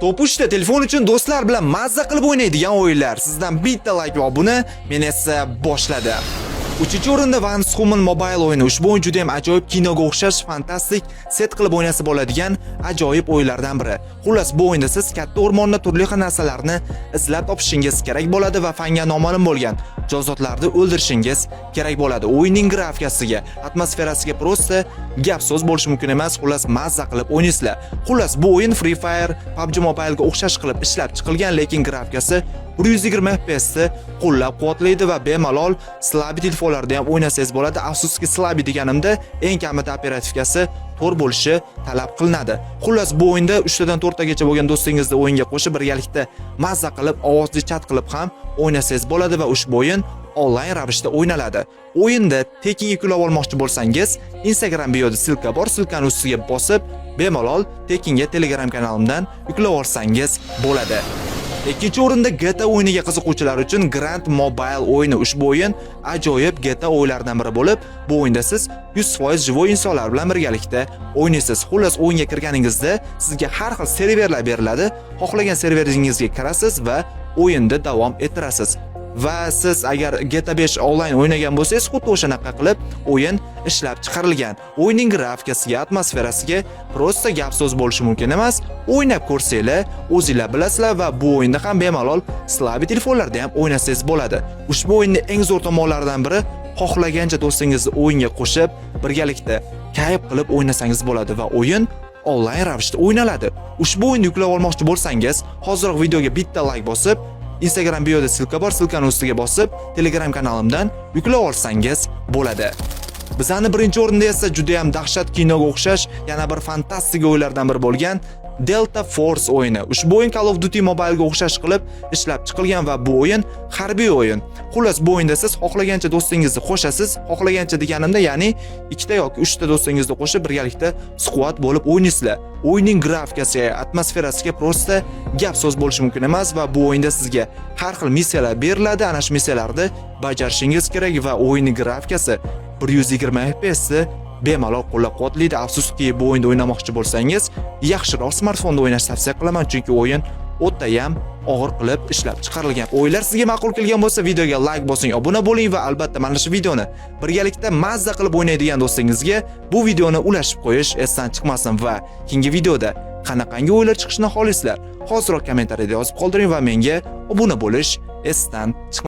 Top 3 telefon uchun do'stlar bilan mazza qilib o'ynaydigan o'yinlar. Sizdan bitta like va buni men esa boshladi. 3-o'rinda Vans Human Mobile o'yini. Ushbu o'yin juda ham ajoyib, kinoga o'xshash, fantastik, set qilib o'ynasa bo'ladigan ajoyib o'yinlardan biri. Xullas, bu o'yinda siz katta o'rmonda turli xil narsalarni izlab topishingiz kerak bo'ladi va fanga noma'lum bo'lgan jonzotlarni o'ldirishingiz kerak bo'ladi. O'yinning grafikasiga, atmosferasiga prosta gap so'z bo'lishi mumkin emas. Xullas, mazza qilib o'ynaysizlar. Xullas, bu o'yin Free Fire, PUBG Mobile ga o'xshash qilib ishlab chiqilgan, lekin grafikasi 120 FPS ni qo'llab-quvvatlaydi va bemalol slabi telefonlarda ham o'ynasangiz bo'ladi. Afsuski, slabi deganimda eng kamida operativkasi 4 bo'lishi talab qilinadi. Xullas, bu o'yinda 3 dan 4 tagacha bo'lgan do'stingizni o'yinga qo'shib birgalikda mazza qilib, ovozli chat qilib ham o'ynasangiz bo'ladi va ushbu o'yin onlayn ravishda o'ynaladi. O'yinda tekin yuklab olmoqchi bo'lsangiz, Instagram bioda silka bor, silkani ustiga bosib, bemalol tekinga Telegram kanalimdan yuklab olsangiz bo'ladi. Ikkinchi o'rinda GTA o'yiniga qiziquvchilar uchun Grand Mobile o'yini. Ushbu o'yin ajoyib GTA o'yinlaridan biri bo'lib, bu o'yinda siz 100% живой insonlar bilan birgalikda o'ynaysiz. Xullas, o'yinga kirganingizda sizga har xil serverlar beriladi. Xohlagan serveringizga kirasiz va o'yinda davom ettirasiz. Va siz agar GTA 5 onlayn o'ynagan bo'lsangiz, xuddi o'shanaqa qilib o'yin ishlab chiqarilgan. O'yinning grafikasiga, atmosferasiga prosta gap so'z bo'lishi mumkin emas. O'ynab ko'rsanglar, o'zingizlar bilasizlar va bu o'yinda ham bemalol slabi telefonlarda ham o'ynasangiz bo'ladi. Ushbu o'yinning eng zo'r tomonlaridan biri, xohlagancha do'stingizni o'yinga qo'shib, birgalikda kayf qilib o'ynasangiz bo'ladi va o'yin onlayn ravishda o'ynaladi. Ushbu o'yinni yuklab olmoqchi bo'lsangiz, hozirroq videoga bitta like bosib, Instagram bioda silka bor, silkani ustiga bosib, Telegram kanalimdan yuklab olsangiz bo'ladi. Bizani birinchi o'rinda esa juda ham dahshat kinoga o'xshash yana bir fantastik o'yinlardan biri bo'lgan Delta Force o'yini. Ushbu o'yin Call of Duty Mobile ga o'xshash qilib ishlab chiqilgan va bu o'yin harbiy o'yin. Xullas, bu o'yinda siz xohlagancha do'stingizni qo'shasiz, xohlagancha deganimda, ya'ni 2 ta yoki 3 ta do'stingizni qo'shib birgalikda squad bo'lib o'ynaysizlar. O'yinning grafikasiga, atmosferasiga prosta gap so'z bo'lishi mumkin emas va bu o'yinda sizga har xil missiyalar beriladi. Ana shu missiyalarni bajarishingiz kerak va o'yinning grafikasi 120 FPS ni bemalol qo'llab-quvvatlaydi. Afsuski, bu o'yinda o'ynamoqchi bo'lsangiz, yaxshiroq smartfonda o'ynashni tavsiya qilaman, chunki o'yin o'ta ham og'ir qilib ishlab chiqarilgan. O'yinlar sizga ma'qul kelgan bo'lsa, videoga like bosing, obuna bo'ling va albatta mana shu videoni birgalikda mazza qilib o'ynaydigan do'stingizga bu videoni ulashib qo'yish esdan chiqmasin va keyingi videoda qanaqangi o'yinlar chiqishini xohlaysizlar, hozirroq kommentariyada yozib qoldiring va menga obuna bo'lish esdan chiqmasin.